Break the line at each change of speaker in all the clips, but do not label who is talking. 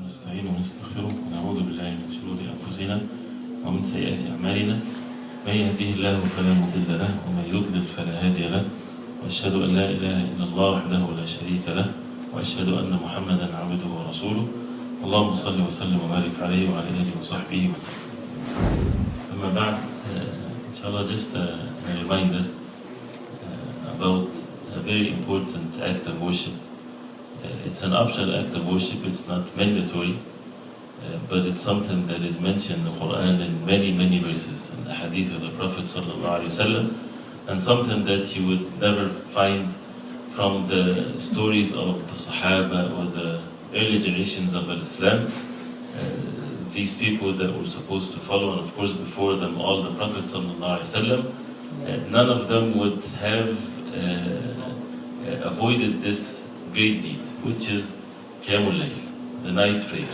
ونستعينه ونستغفره ونعوذ بالله من شرور أنفسنا ومن سيئات أعمالنا. من يهديه الله فلا مضل له ومن يضلل فلا هادي له، وأشهد أن لا إله إلا الله وحده لا شريك له، وأشهد أن محمدا عبده ورسوله. اللهم صل وسلم وبارك عليه وعلى آله وصحبه وسلم. أما بعد, inshallah, just a reminder about a very important act of worship. It's an optional act of worship, it's not mandatory, but it's something that is mentioned in the Quran in many verses, in the hadith of the Prophet ﷺ, and something that you would never find from the stories of the Sahaba or the early generations of Islam. These people that were supposed to follow, and of course before them all the Prophet ﷺ, none of them would have avoided this great deed, which is Qiyam الليل, the night prayer.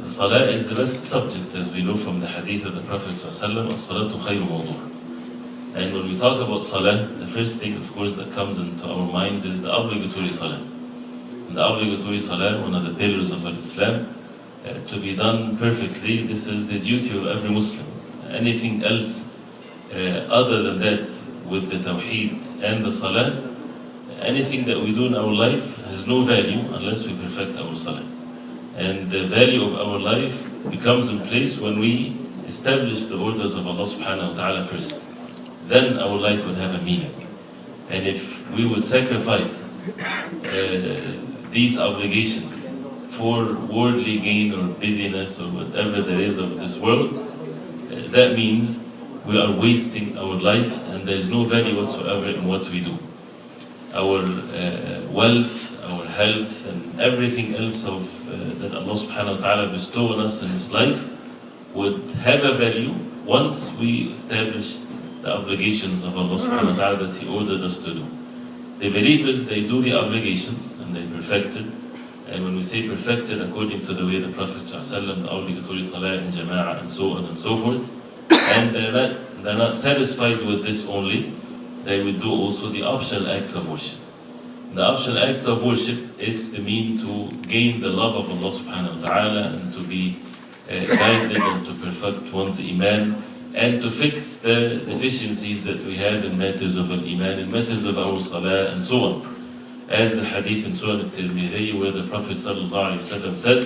The Salah is the best subject, as we know from the hadith of the Prophet ﷺ, as-salatu khayru mawdu'. And when we talk about Salah, the first thing, of course, that comes into our mind is the obligatory Salah. And the obligatory Salah, one of the pillars of Islam, to be done perfectly, this is the duty of every Muslim. Anything else other than that, with the Tawheed and the Salah, anything that we do in our life has no value unless we perfect our Salah. And the value of our life becomes in place when we establish the orders of Allah subhanahu wa ta'ala first. Then our life would have a meaning. And if we would sacrifice these obligations for worldly gain or busyness or whatever there is of this world, that means we are wasting our life and there is no value whatsoever in what we do. Our wealth, our health, and everything else that Allah subhanahu wa ta'ala bestow on us in this life would have a value once we establish the obligations of Allah subhanahu wa ta'ala that He ordered us to do. The believers, they do the obligations and they perfected. And when we say perfected, according to the way the Prophet ﷺ, the obligatory salah in jama'ah and so on and so forth, and they're not satisfied with this only, they would do also the optional acts of worship. The optional acts of worship, it's the mean to gain the love of Allah subhanahu wa ta'ala and to be guided and to perfect one's iman and to fix the deficiencies that we have in matters of al-iman, in matters of our salah and so on. As the hadith in Surah Al-Tirmidhi, where the Prophet ﷺ said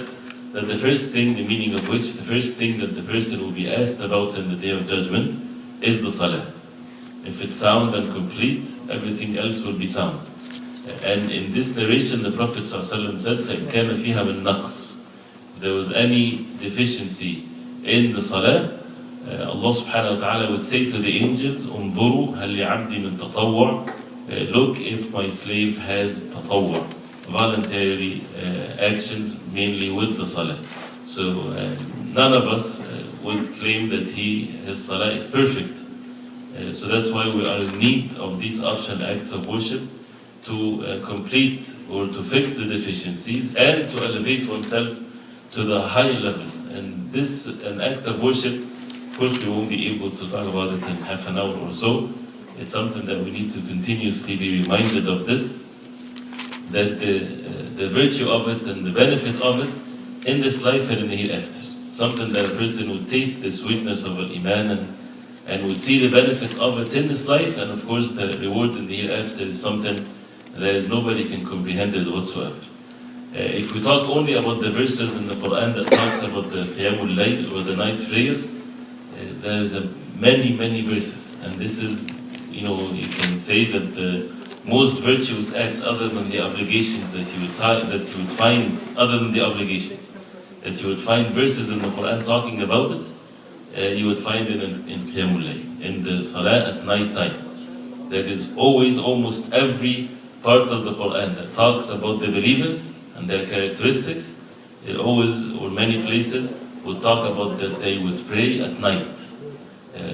that the first thing, the meaning of which, the first thing that the person will be asked about in the Day of Judgment is the salah. If it's sound and complete, everything else will be sound. And in this narration, the Prophet ﷺ said, فَإِنْ كَانَ فِيهَا مِن نَقْصٍ. If there was any deficiency in the salah, Allah subhanahu wa ta'ala would say to the angels, انظروا هل لعبدي من تطوع. Look if my slave has tatawwa, voluntary actions, mainly with the salah. So none of us would claim that his salah is perfect. So that's why we are in need of these optional acts of worship to complete or to fix the deficiencies and to elevate oneself to the higher levels. And this, an act of worship, of course we won't be able to talk about it in half an hour or so. It's something that we need to continuously be reminded of this, that the virtue of it and the benefit of it in this life and in the hereafter. Something that a person would taste the sweetness of al-iman and would see the benefits of it in this life, and of course the reward in the hereafter is something that is nobody can comprehend it whatsoever. If we talk only about the verses in the Quran that talks about the Qiyam الليل or the night prayer, there's many verses, and this is, you can say that the most virtuous act other than the obligations that you would find, other than the obligations, that you would find verses in the Quran talking about it, you would find it in Qiyam al-Layl, in the Salah at night time. There is always, almost every part of the Quran that talks about the believers and their characteristics, it always, or many places, would talk about that they would pray at night,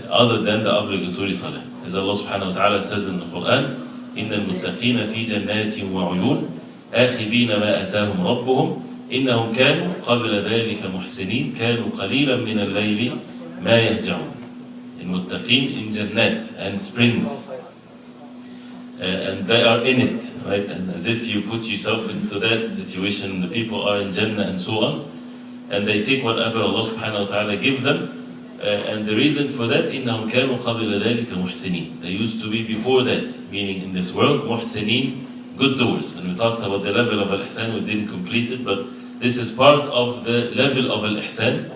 other than the obligatory Salah. As Allah subhanahu wa ta'ala says in the Quran, إِنَّ الْمُتَّقِينَ فِي جَنَّاتٍ وَعُيُونٍ آخِذِينَ مَا أَتَاهُمْ رَبُّهُمْ إِنَّهُمْ كَانُوا قَبْلَ ذَلِكَ مُحْسِنِينَ كَانُوا قَلِيلًا مِنَ اللَّيْلِ مَا يَهْجَعُونَ. الْمُتَّقِينَ in Jannat and springs. and they are in it, right? And as if you put yourself into that situation, the people are in Jannah and so on, and they take whatever Allah subhanahu wa ta'ala give them, and the reason for that, إِنَّهُمْ كَانُوا قَبْلَ ذَلِكَ مُحْسِنِينَ. They used to be before that, meaning in this world, muhsinin, good doers. And we talked about the level of al-ihsan, we didn't complete it, but this is part of the level of al-ihsan.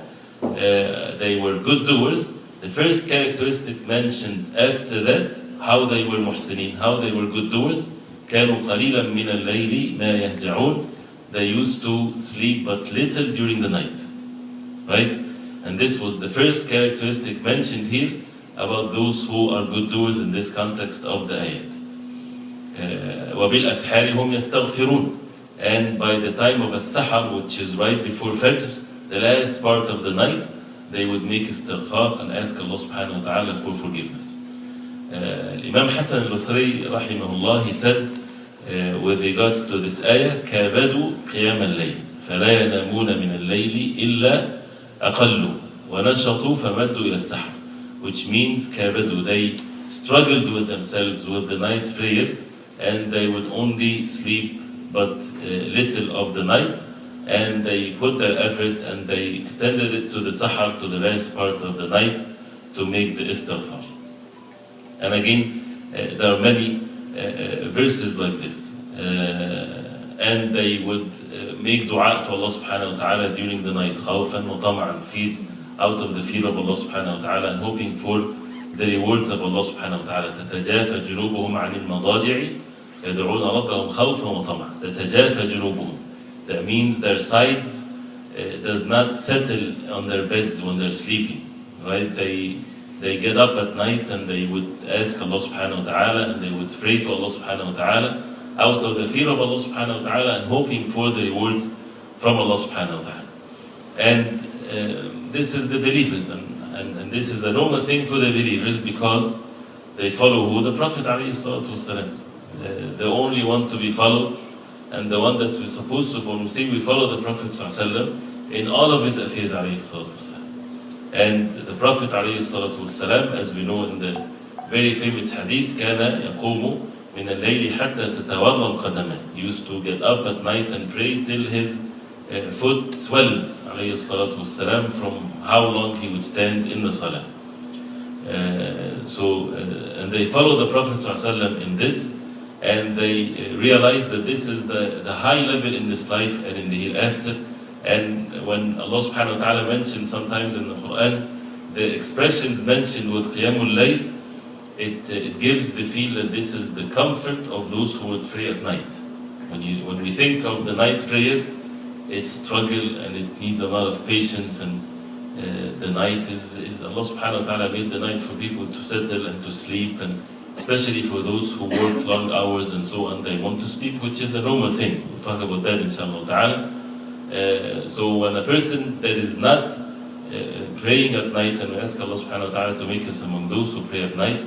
They were good doers. The first characteristic mentioned after that, how they were muhsinin, how they were good doers. كَانُوا قَلِيلًا مِنَ اللَّيْلِ مَا يَهْجَعُونَ. They used to sleep but little during the night, right? And this was the first characteristic mentioned here about those who are good doers in this context of the ayat. وَبِالْأَسْحَارِ هُمْ يَسْتَغْفِرُونَ. And by the time of as-sahar, which is right before Fajr, the last part of the night, they would make istighfar and ask Allah subhanahu wa ta'ala for forgiveness. Imam Hassan al-Basri, rahimahullah, he said, with regards to this ayah, كَابَدُوا قِيَامَ اللَّيْلِ فَلَا يَنَامُونَ مِنَ اللَّيْلِ إِلَّا أَقَلُّوا وَنَشَطُوا فَمَدُّوا إِلَى السَّحْرِ. Which means كَابَدُوا, they struggled with themselves with the night prayer, and they would only sleep but little of the night, and they put their effort and they extended it to the sahar, to the last part of the night, to make the istighfar. And again, there are many verses like this. And they would make dua to Allah subhanahu wa ta'ala during the night, khawfan wa tama'an, fear, out of the fear of Allah subhanahu wa ta'ala, and hoping for the rewards of Allah subhanahu wa ta'ala. تتجافى جنوبهم عن المضاجع يدعون ربهم خوفا وطمعا. تتجافى جنوبهم. That means their sides does not settle on their beds when they're sleeping, right? They get up at night and they would ask Allah subhanahu wa ta'ala, and they would pray to Allah subhanahu wa ta'ala out of the fear of Allah subhanahu wa ta'ala and hoping for the rewards from Allah subhanahu wa ta'ala. And this is the believers, and this is a normal thing for the believers, because they follow who? The Prophet alayhi salatu wasalam. The only one to be followed, and the one that we're supposed to follow. See, we follow the Prophet ﷺ in all of his affairs alayhi salatu wasalam. And the Prophet alayhi salatu wasalam, as we know in the very famous hadith, كان يقوم من الليل حتى تتورم قدمه. He used to get up at night and pray till his foot swells alayhi salatu wasalam from how long he would stand in the salah. And they follow the Prophet ﷺ in this, and they realize that this is the high level in this life and in the hereafter. And when Allah subhanahu wa ta'ala mentioned sometimes in the Quran, the expressions mentioned with Qiyamul Layl, it gives the feel that this is the comfort of those who would pray at night. When we think of the night prayer, it's struggle and it needs a lot of patience, and the night is Allah subhanahu wa ta'ala made the night for people to settle and to sleep, and especially for those who work long hours and so on, they want to sleep, which is a normal thing. We'll talk about that inshallah ta'ala. So when a person that is not praying at night, and we ask Allah subhanahu wa ta'ala to make us among those who pray at night,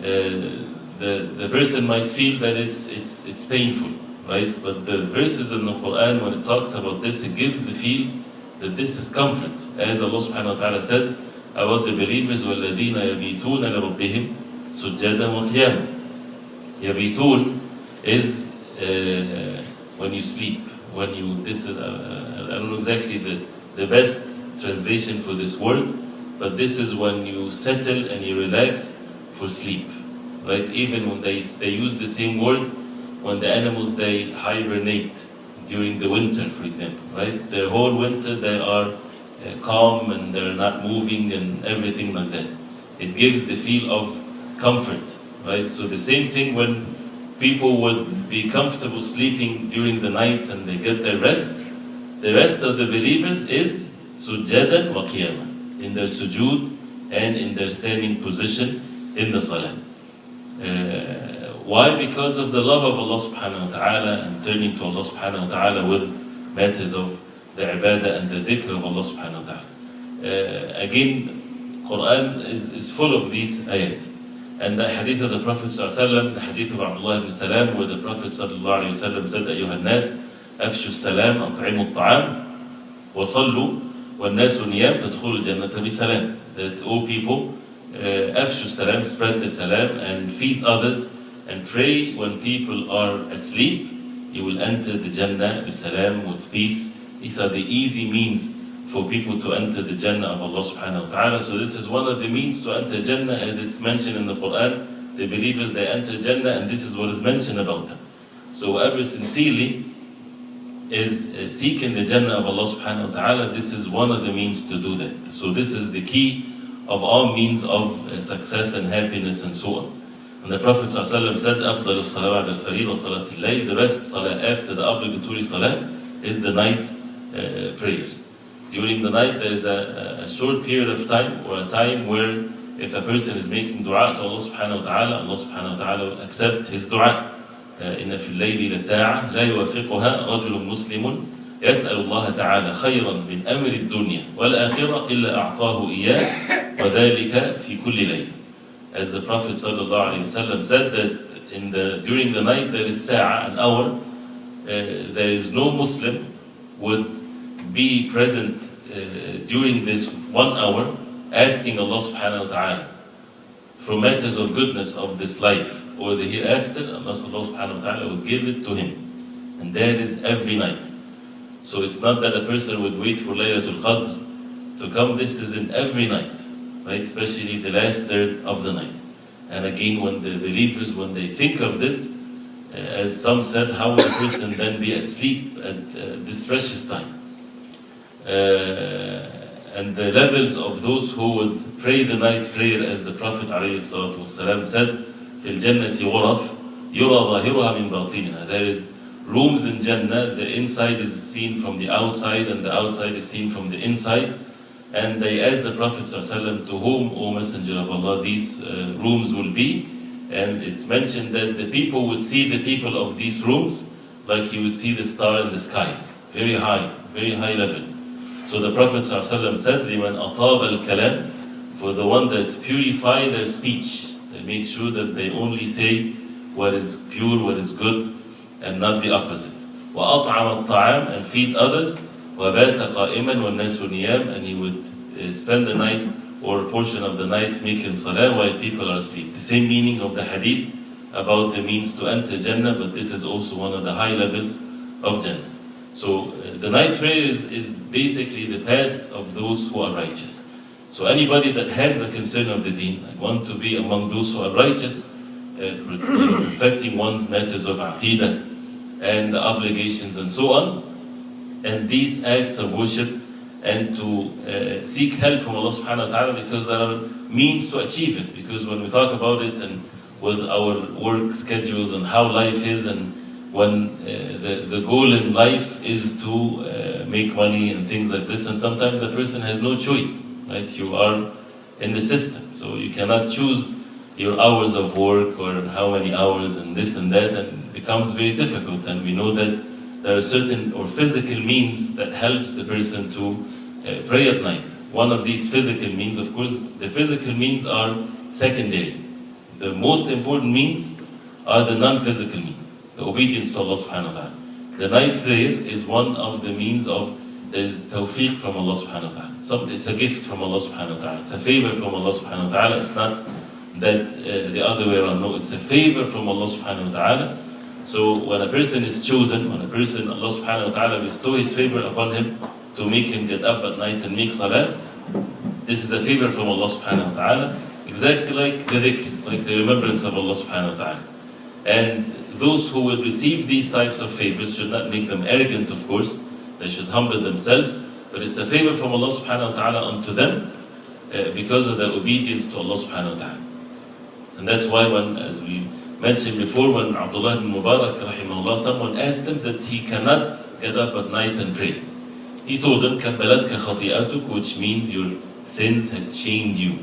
the person might feel that it's painful, right? But the verses in the Quran, when it talks about this, it gives the feel that this is comfort. As Allah subhanahu wa ta'ala says about the believers, وَالَّذِينَ يَبِيتُونَ لِرَبِّهِمْ سُجَّدًا وَقِيَامًا. Yabitun is when you sleep. This is, I don't know exactly the best translation for this word, but this is when you settle and you relax for sleep, right? Even when they use the same word when the animals, they hibernate during the winter, for example, right? Their whole winter they are calm and they're not moving and everything like that. It gives the feel of comfort, right? So the same thing when people would be comfortable sleeping during the night and they get their rest, the rest of the believers is sujadan wa qiyama, in their sujood and in their standing position in the salah. Why? Because of the love of Allah subhanahu wa ta'ala and turning to Allah subhanahu wa ta'ala with matters of the ibadah and the dhikr of Allah subhanahu wa ta'ala. Again, Quran is full of these ayat. And the hadith of the Prophet ﷺ, the hadith of Abdullah ibn Salam, where the Prophet ﷺ said, أيها الناس أفشوا السلام أطعموا الطعام وصلوا والناس نيام تدخلوا الجنة بسلام. That all people, أفشوا السلام, spread the salam and feed others and pray when people are asleep, you will enter the Jannah with salam, with peace. These are the easy means for people to enter the Jannah of Allah subhanahu wa ta'ala. So this is one of the means to enter Jannah, as it's mentioned in the Quran. The believers, they enter Jannah, and this is what is mentioned about them. So whoever sincerely is seeking the Jannah of Allah subhanahu wa ta'ala, this is one of the means to do that. So this is the key of all means of success and happiness and so on. And the Prophet ﷺ said, أفضل الصلاة بعد الفريضة صلاة الليل. The best salah after the obligatory salah is the night prayer. During the night there is a short period of time, or a time where if a person is making dua to Allah subhanahu wa ta'ala, Allah subhanahu wa ta'ala will accept his dua. إن في الليل لساعة لا يوافقها رجل مسلم يسأل الله تعالى خيرا من أمر الدنيا والآخرة إلا أعطاه إياه وذلك في كل ليل. As the Prophet sallallahu alaihi wasallam said that during the night there is sa'a, an hour, there is no Muslim would be present during this 1 hour asking Allah subhanahu wa ta'ala for matters of goodness of this life or the hereafter. Allah subhanahu wa ta'ala would give it to him, and that is every night. So it's not that a person would wait for Laylatul Qadr to come. This is in every night, right? Especially the last third of the night. And again, when the believers, when they think of this, as some said, how will a person then be asleep at this precious time? And the levels of those who would pray the night prayer, as the Prophet ﷺ said, فِي الْجَنَّةِ غُرَفْ يُرَى ظَاهِرُهَا مِنْ بَاطِنِهَا. There is rooms in Jannah, the inside is seen from the outside and the outside is seen from the inside. And they asked the Prophet ﷺ, to whom, O Messenger of Allah, these rooms will be? And it's mentioned that the people would see the people of these rooms like you would see the star in the skies. Very high level. So the Prophet ﷺ said, لِمَنْ أَطَابَ الْكَلَامِ, for the one that purify their speech. They make sure that they only say what is pure, what is good, and not the opposite. وَأَطْعَمَ الطَّعَامِ, and feed others. وَبَاتَ قَائِمًا وَالنَّاسُ نِيَامًا, and he would spend the night or a portion of the night making salah while people are asleep. The same meaning of the hadith about the means to enter Jannah, but this is also one of the high levels of Jannah. So the night prayer is basically the path of those who are righteous. So anybody that has a concern of the deen, and want to be among those who are righteous, perfecting one's matters of aqidah and the obligations and so on, and these acts of worship, and to seek help from Allah subhanahu wa ta'ala, because there are means to achieve it. Because when we talk about it and with our work schedules and how life is, and when the goal in life is to make money and things like this, and sometimes a person has no choice, right? You are in the system, so you cannot choose your hours of work or how many hours and this and that, and it becomes very difficult. And we know that there are certain or physical means that helps the person to pray at night. One of these physical means, of course, the physical means are secondary. The most important means are the non-physical means, the obedience to Allah subhanahu wa ta'ala. The night prayer is one of the means of, there is tawfiq from Allah subhanahu wa ta'ala. It's a gift from Allah subhanahu wa ta'ala. It's a favor from Allah subhanahu wa ta'ala. It's not that the other way around. No, it's a favor from Allah subhanahu wa ta'ala. So when a person is chosen, when a person, Allah subhanahu wa ta'ala bestow His favor upon him to make him get up at night and make salah, this is a favor from Allah subhanahu wa ta'ala, exactly like the dhikr, like the remembrance of Allah subhanahu wa ta'ala. And those who will receive these types of favors should not make them arrogant, of course. They should humble themselves, but it's a favor from Allah subhanahu wa ta'ala unto them because of their obedience to Allah subhanahu wa ta'ala. And that's why when, as we mentioned before, when Abdullah ibn Mubarak rahimahullah, someone asked him that he cannot get up at night and pray. He told him, كَبَّلَتْكَ خَطِيئَتُكَ, which means your sins had chained you,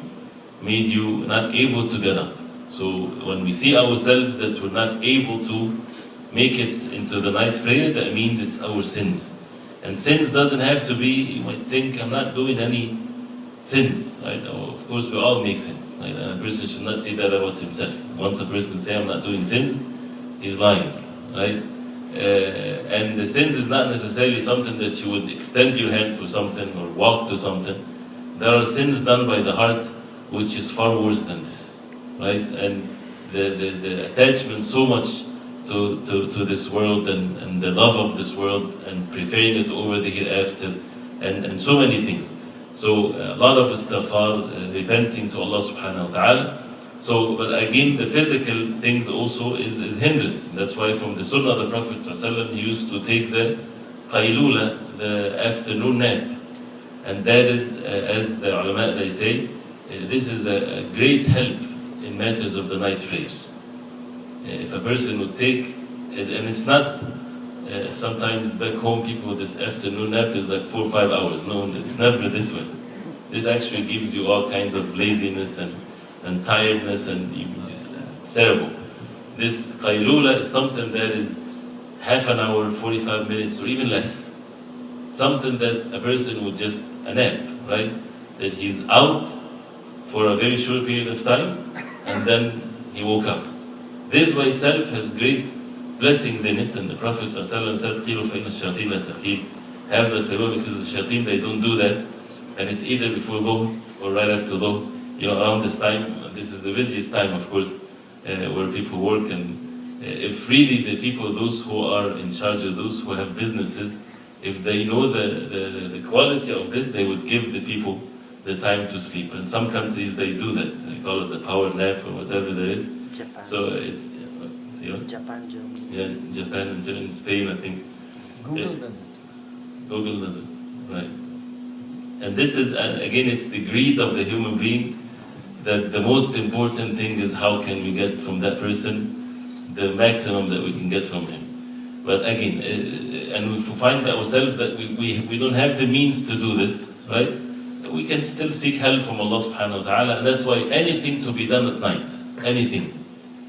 made you not able to get up. So when we see ourselves that we're not able to make it into the night prayer, that means it's our sins. And sins doesn't have to be, you might think, I'm not doing any sins. Right? Of course, we all make sins. Right? And a person should not say that about himself. Once a person says, I'm not doing sins, he's lying. Right? And the sins is not necessarily something that you would extend your hand for something or walk to something. There are sins done by the heart which is far worse than this. Right? And the attachment so much to this world and the love of this world and preferring it over the hereafter and so many things. So a lot of istighfar, repenting to Allah subhanahu wa ta'ala. So, but again, the physical things also is hindrance. That's why from the sunnah of the Prophet ﷺ, he used to take the qaylula, the afternoon nap. And that is, as the ulama they say, this is a great help in matters of the night prayer. If a person would take, and it's not, sometimes back home people, this afternoon nap is like 4 or 5 hours. No, it's never this way. This actually gives you all kinds of laziness and tiredness, and you just, it's terrible. This qaylula is something that is half an hour, 45 minutes, or even less. Something that a person would just, a nap, right? That he's out for a very short period of time, and then he woke up. This by itself has great blessings in it, and the Prophet ﷺ said, قِيلُ فَإِنَّ الشَّيَاطِينَ لَا تَقِيلُ. Have the qaylula because the shayateen, they don't do that, and it's either before dhuhr or right after dhuhr. You know, around this time, this is the busiest time, of course, where people work, and if really the people, those who are in charge of those who have businesses, if they know the quality of this, they would give the people the time to sleep. And some countries, they do that. They call it the power nap or whatever there is.
Japan.
So it's you know?
Japan, Germany.
Yeah, Japan and Germany, Spain, I think.
Google does it.
Google does it, right. And this is, again, it's the greed of the human being, that the most important thing is how can we get from that person the maximum that we can get from him. But again, and if we find ourselves that we don't have the means to do this, right? We can still seek help from Allah subhanahu wa ta'ala, and that's why anything to be done at night, anything,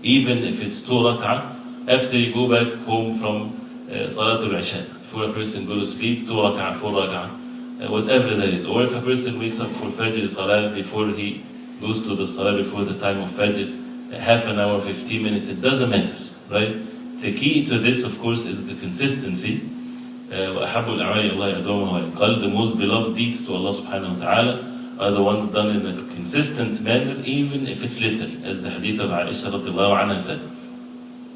even if it's 2 rak'ah, after you go back home from Salatul Isha, before a person go to sleep, 2 rak'ah, 4 rak'ah, whatever that is. Or if a person wakes up for Fajr Salah before he goes to the Salah before the time of Fajr, half an hour, 15 minutes, it doesn't matter, right? The key to this, of course, is the consistency. وَأَحَبُّ الْأَعْمَالِ اللَّهِ أَدْوَمُهَا وَيُقَلُّ. The most beloved deeds to Allah subhanahu wa ta'ala are the ones done in a consistent manner, even if it's little, as the hadith of Isha radiallahu anha said.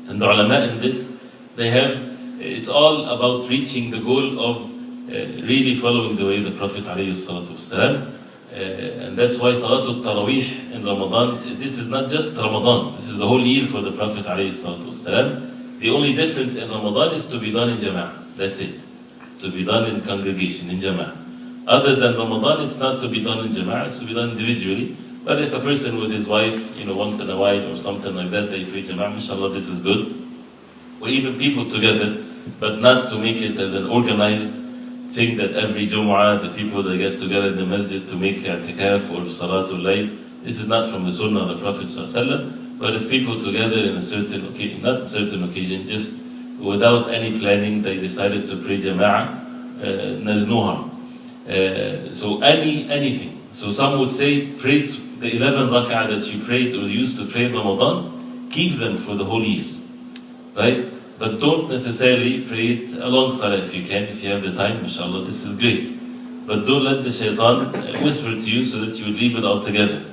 And the ulama in this, they have, it's all about reaching the goal of really following the way the Prophet alayhi salatu wasalam. And that's why Salatul Taraweeh in Ramadan, this is not just Ramadan, this is the whole year for the Prophet ﷺ. The only difference in Ramadan is to be done in Jama'ah, that's it. To be done in congregation, in Jama'ah. Other than Ramadan, it's not to be done in Jama'ah, it's to be done individually. But if a person with his wife, you know, once in a while or something like that, they pray Jama'ah, inshallah, this is good. Or even people together, but not to make it as an organized thing that every Jumu'ah, the people that get together in the masjid to make i'tikaf or Salatul Layl. This is not from the Sunnah of the Prophet ﷺ. But if people together in a certain occasion, not certain occasion, just without any planning, they decided to pray Jama'ah, there's no harm. So anything. So some would say, pray the 11 rak'ah that you prayed or used to pray in Ramadan, keep them for the whole year. Right? But don't necessarily pray it along Salah if you can, if you have the time, inshallah, this is great. But don't let the shaitan whisper to you so that you would leave it altogether.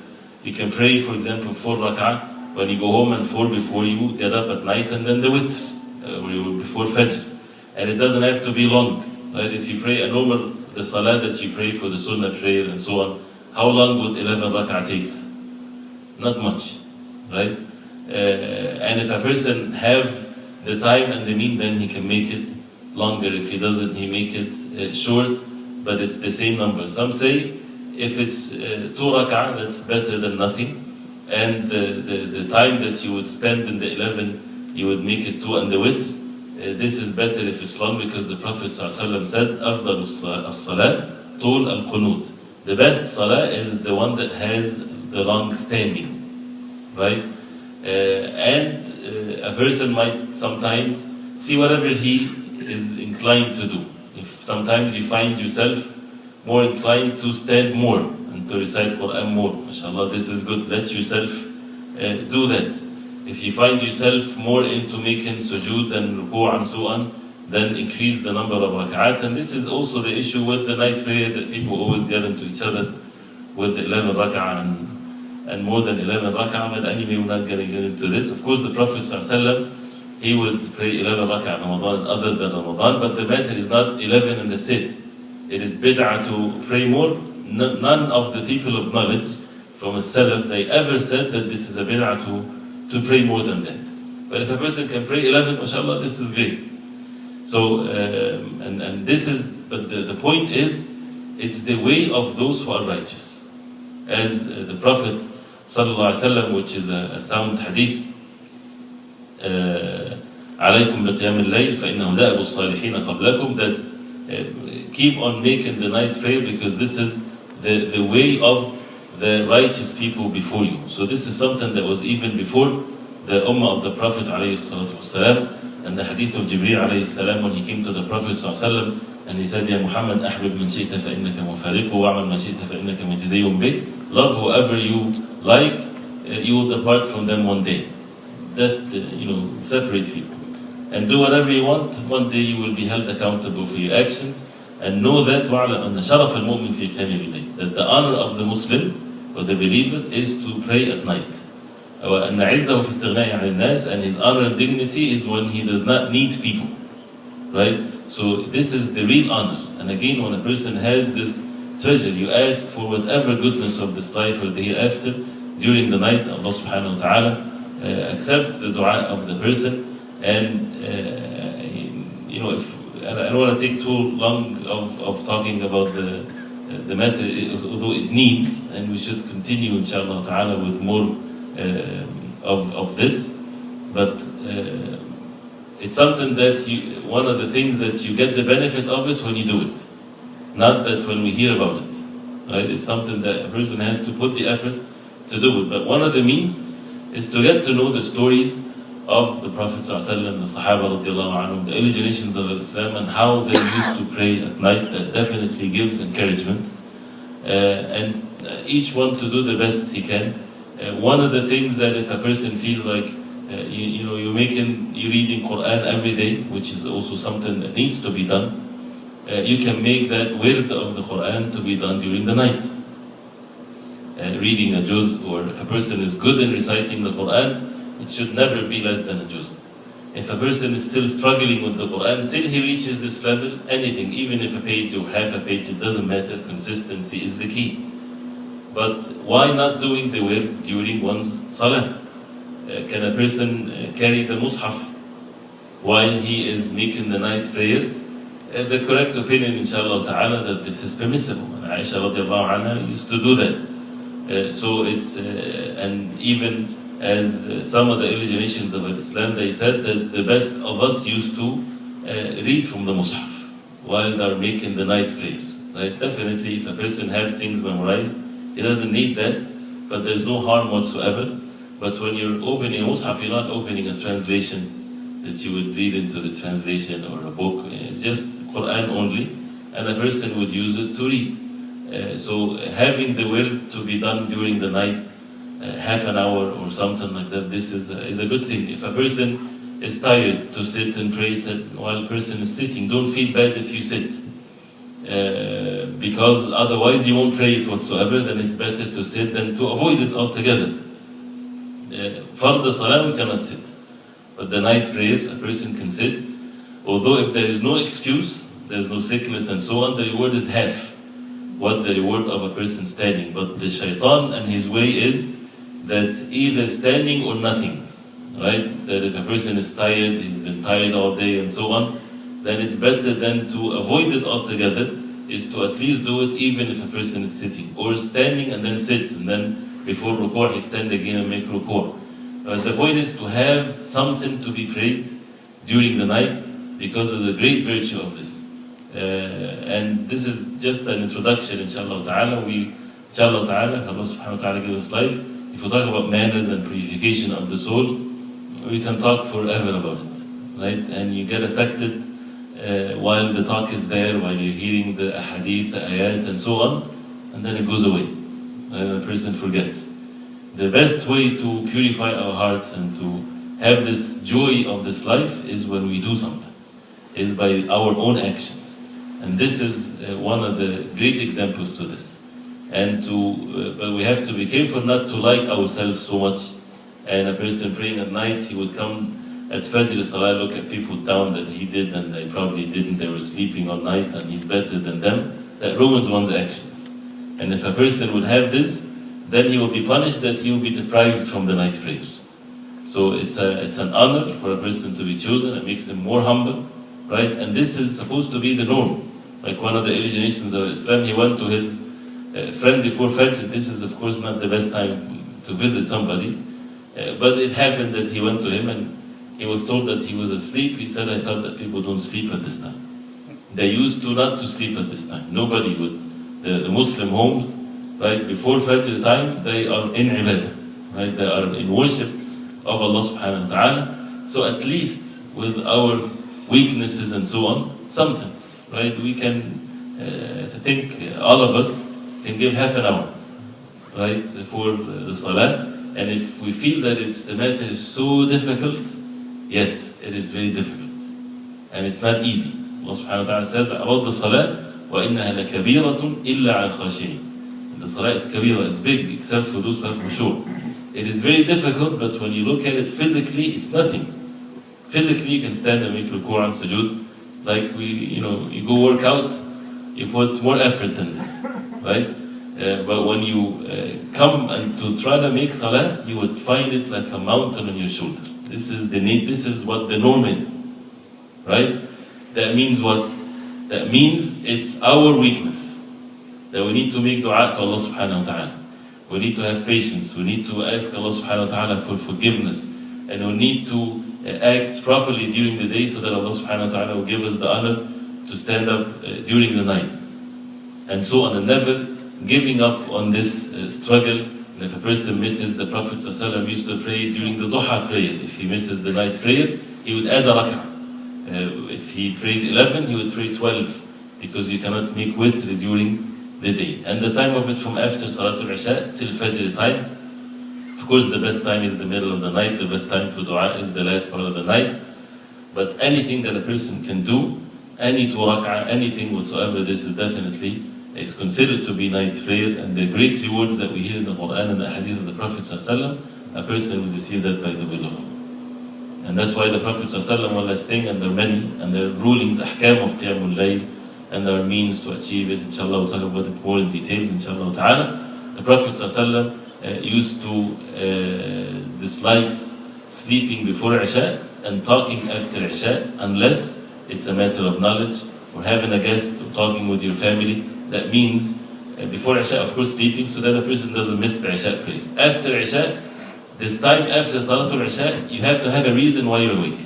You can pray, for example, 4 rak'ah when you go home, and 4 before you get up at night, and then the witr, before Fajr. And it doesn't have to be long. Right? If you pray a normal, the Salah that you pray for the Sunnah prayer and so on, how long would 11 rak'ah take? Not much. Right? And if a person have the time and the mean, then he can make it longer. If he doesn't, he make it short, but it's the same number. Some say if it's 2 rak'ah, that's better than nothing. And the time that you would spend in the 11, you would make it 2 and the witr. This is better if it's long, because the Prophet ﷺ said, أفضل الصلاة طول القنوت. The best salah is the one that has the long standing, right? And a person might sometimes see whatever he is inclined to do. If sometimes you find yourself more inclined to stand more and to recite Quran more, mashallah, this is good. Let yourself do that. If you find yourself more into making sujood and ruku' and so on, then increase the number of rak'at. And this is also the issue with the night prayer, that people always get into each other with 11 rak'ah and more than 11 rak'ah, but anyway, we're not going to get into this. Of course, the Prophet ﷺ, he would pray 11 rak'ah in Ramadan other than Ramadan, but the matter is not 11 and that's it. It is bid'ah to pray more. None of the people of knowledge from a Salaf, they ever said that this is a bid'ah to pray more than that. But if a person can pray 11, mashallah, this is great. So, and this is, but the point is, it's the way of those who are righteous. As the Prophet ﷺ, which is a sound hadith, عليكم بقيام الليل فإنه دأب الصالحين قبلكم, that keep on making the night prayer because this is the way of the righteous people before you. So this is something that was even before the ummah of the Prophet ﷺ, and the hadith of Jibreel ﷺ when he came to the Prophet ﷺ and he said, Ya Muhammad, أحبب من شئت فإنك مفارقه وأعمل ما شئت فإنك مجزي به. Love whoever you like, you will depart from them one day. Death, separates people. And do whatever you want, one day you will be held accountable for your actions. And know that وَعْلَمْ أَنَّ شَرَفَ الْمُؤْمِنِ فِي قِيَامِ اللَّيْلِ, that the honor of the Muslim or the believer is to pray at night. وَأَنَّ عِزَّهُ فِي اسْتِغْنَائِهِ عَنِ النَّاسِ, and his honor and dignity is when he does not need people. Right? So this is the real honor. And again, when a person has this treasure, you ask for whatever goodness of this life or the hereafter during the night. Allah subhanahu wa ta'ala accepts the dua of the person. And if I don't want to take too long of talking about the matter, although it needs, and we should continue inshallah ta'ala with more of this, but it's something that one of the things that you get the benefit of it when you do it, not that when we hear about it, right? It's something that a person has to put the effort to do it. But one of the means is to get to know the stories of the Prophet ﷺ, the Sahaba radiallahu anhum, the early generations of Islam, and how they used to pray at night. That definitely gives encouragement, and each one to do the best he can. One of the things that if a person feels like you're reading Quran every day, which is also something that needs to be done, you can make that wird of the Quran to be done during the night. Reading a juz, or if a person is good in reciting the Quran, it should never be less than a juz. If a person is still struggling with the Quran till he reaches this level, anything, even if a page or half a page, it doesn't matter, consistency is the key. But why not doing the wird during one's salah? Can a person carry the mushaf while he is making the night prayer? The correct opinion, inshallah ta'ala, that this is permissible. And Isha radiallahu anha used to do that. So it's, and even as some of the early generations of Islam, they said that the best of us used to read from the mushaf while they're making the night prayer. Right? Definitely, if a person has things memorized, he doesn't need that, but there's no harm whatsoever. But when you're opening a mushaf, you're not opening a translation that you would read into the translation or a book. It's just Quran only, and a person would use it to read. So having the wird to be done during the night, half an hour or something like that, this is a good thing. If a person is tired to sit and pray while a person is sitting, don't feel bad if you sit. Because otherwise you won't pray it whatsoever. Then it's better to sit than to avoid it altogether. Fard salah we cannot sit, but the night prayer a person can sit. Although if there is no excuse, there's no sickness and so on, the reward is half what the reward of a person standing. But the shaitan and his way is that either standing or nothing, right? That if a person is tired, he's been tired all day and so on, then it's better than to avoid it altogether, is to at least do it even if a person is sitting, or standing and then sits, and then before ruku' he stand again and make ruku'. The point is to have something to be prayed during the night because of the great virtue of this. And this is just an introduction, inshallah ta'ala. Inshallah ta'ala, if Allah subhanahu wa ta'ala give us life, if we talk about manners and purification of the soul, we can talk forever about it, right? And you get affected while the talk is there, while you're hearing the ahadith, the ayat and so on, and then it goes away, and the person forgets. The best way to purify our hearts and to have this joy of this life is when we do something, is by our own actions. And this is one of the great examples to this. And but we have to be careful not to like ourselves so much. And a person praying at night, he would come at Fajr Salah, look at people down that he did and they probably didn't, they were sleeping all night and he's better than them. That ruins one's actions. And if a person would have this, then he will be punished that he will be deprived from the night prayer. So it's an honor for a person to be chosen. It makes him more humble, right? And this is supposed to be the norm. Like one of the early generations of Islam, he went to his friend before Fajr. This is of course not the best time to visit somebody, but it happened that he went to him and he was told that he was asleep. He said, I thought that people don't sleep at this time. They used to not to sleep at this time. Nobody would. The Muslim homes, right, before Fajr time, they are in ibadah, right? They are in worship of Allah subhanahu wa ta'ala. So at least with our weaknesses and so on, something, right? We can, I think all of us can give half an hour, right, for the salah. And if we feel that the matter is so difficult, yes, it is very difficult. And it's not easy. Allah subhanahu wa ta'ala says about the salah, وَإِنَّهَا لَكَبِيرَةٌ إِلَّا عَلَى الْخَاشِعِينَ. The salah is kabira, it's big, except for those who have khushu'. It is very difficult, but when you look at it physically, it's nothing. Physically, you can stand and make ruku' and sujood. Like you go work out, you put more effort than this, right? But when you come and to try to make salah, you would find it like a mountain on your shoulder. This is what the norm is, right? That means what? That means it's our weakness. That we need to make dua to Allah subhanahu wa ta'ala. We need to have patience. We need to ask Allah subhanahu wa ta'ala for forgiveness. And we need to act properly during the day so that Allah subhanahu wa ta'ala will give us the honor to stand up during the night. And so on, and never giving up on this struggle. And if a person misses, the Prophet ﷺ used to pray during the duha prayer. If he misses the night prayer, he would add a rak'ah. If he prays 11, he would pray 12, because you cannot make witr during the day. And the time of it from after Salatul Isha till Fajr time. Of course, the best time is the middle of the night. The best time for dua is the last part of the night. But anything that a person can do, any two rak'ah, anything whatsoever, this is definitely is considered to be night prayer. And the great rewards that we hear in the Quran and the hadith of the Prophet ﷺ, a person will receive that by the will of Allah. And that's why the Prophet ﷺ, one last thing, and there are many, and there are rulings, ahkam of Qiyam Allil, and there are means to achieve it. Inshallah, we'll talk about it more in details, inshallah ta'ala. The Prophet ﷺ used to dislike sleeping before Isha and talking after Isha, unless it's a matter of knowledge, or having a guest, or talking with your family. That means before Isha, of course, sleeping, so that a person doesn't miss the Isha prayer. After Isha, this time after Salatul Isha, you have to have a reason why you're awake.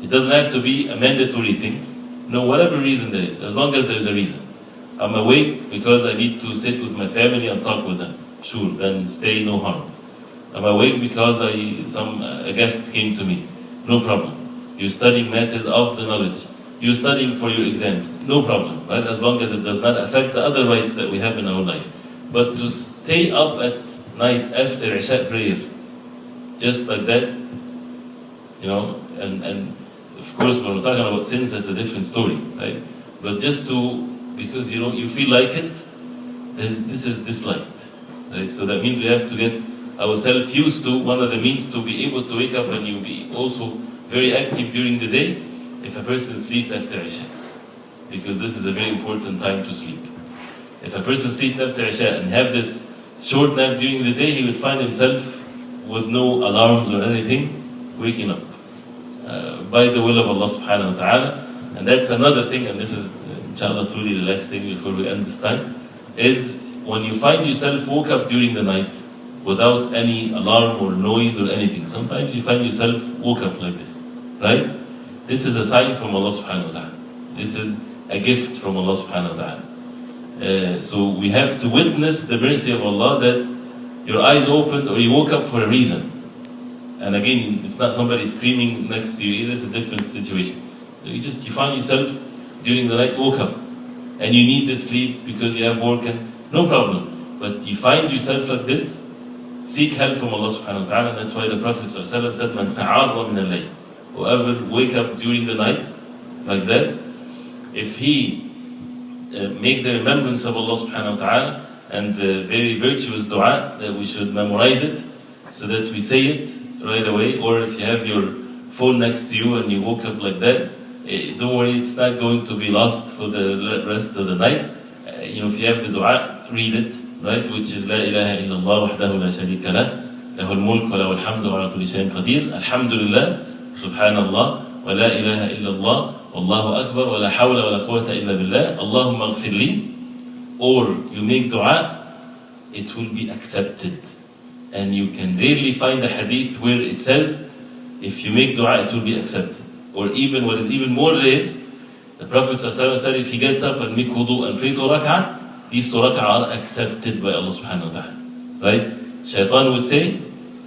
It doesn't have to be a mandatory thing. No, whatever reason there is, as long as there's a reason. I'm awake because I need to sit with my family and talk with them. Sure, then stay, no harm. I'm awake because a guest came to me. No problem. You're studying matters of the knowledge. You're studying for your exams. No problem, right? As long as it does not affect the other rights that we have in our life. But to stay up at night after Isha prayer, just like that, and of course when we're talking about sins, that's a different story, right? But just because you feel like it, this is disliked, right? So that means we have to get ourselves used to one of the means to be able to wake up, and you'll be also very active during the day if a person sleeps after Isha, because this is a very important time to sleep. If a person sleeps after Isha and have this short nap during the day, he would find himself with no alarms or anything, waking up by the will of Allah subhanahu wa ta'ala. And that's another thing, and this is inshallah truly the last thing before we end this time, is when you find yourself woke up during the night without any alarm or noise or anything. Sometimes you find yourself woke up like this, right? This is a sign from Allah subhanahu wa ta'ala. This is a gift from Allah subhanahu wa ta'ala. So we have to witness the mercy of Allah, that your eyes opened or you woke up for a reason. And again, it's not somebody screaming next to you, it's a different situation. You find yourself during the night, woke up, and you need the sleep because you have work, and no problem. But you find yourself like this, seek help from Allah subhanahu wa ta'ala. And that's why the Prophet ﷺ said, "Man ta'arra min al-layl." Whoever wake up during the night like that, if he make the remembrance of Allah subhanahu wa ta'ala, and the very virtuous dua that we should memorize it so that we say it right away. Or if you have your phone next to you and you woke up like that, don't worry, it's not going to be lost for the rest of the night. If you have the dua, read it, right? Which is لا إله إلا الله وحده لا شريك له له الملك وله الحمد وعلى كل شيء قدير الحمد لله سبحان الله ولا إله إلا الله والله أكبر ولا حول ولا قوة إلا بالله اللهم اغفر لي. Or you make dua, it will be accepted. And you can rarely find a hadith where it says, if you make dua, it will be accepted. Or even, what is even more rare, the Prophet ﷺ said, if he gets up and make wudu and pray 2 rak'ah, these 2 rak'ah are accepted by Allah subhanahu wa ta'ala. Right? Shaitan would say,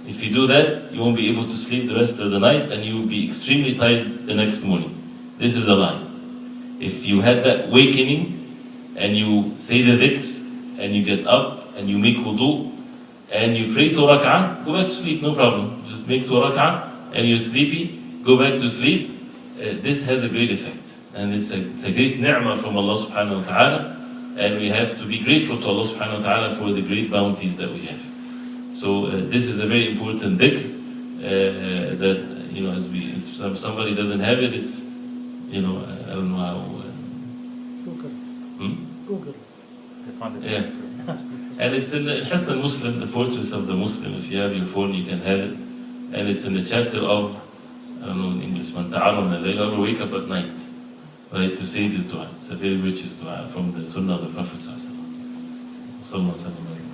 if you do that, you won't be able to sleep the rest of the night and you will be extremely tired the next morning. This is a lie. If you had that awakening and you say the dhikr and you get up and you make wudu and you pray 2 rak'ah, go back to sleep, no problem. Just make 2 rak'ah and you're sleepy, go back to sleep. This has a great effect. And it's a great ni'mah from Allah subhanahu wa ta'ala. And we have to be grateful to Allah subhanahu wa ta'ala for the great bounties that we have. So this is a very important dhikr that, if somebody doesn't have it, it's, I don't know how.
Google. Google.
They found it.
Yeah. And it's in the Hisn al-Muslim, the fortress of the Muslim. If you have your phone, you can have it. And it's in the chapter of, I don't know in English, Manara Academy, whoever wake up at night, right, to say this dua. It's a very virtuous dua from the Sunnah of the Prophet sallallahu alaihi wasallam.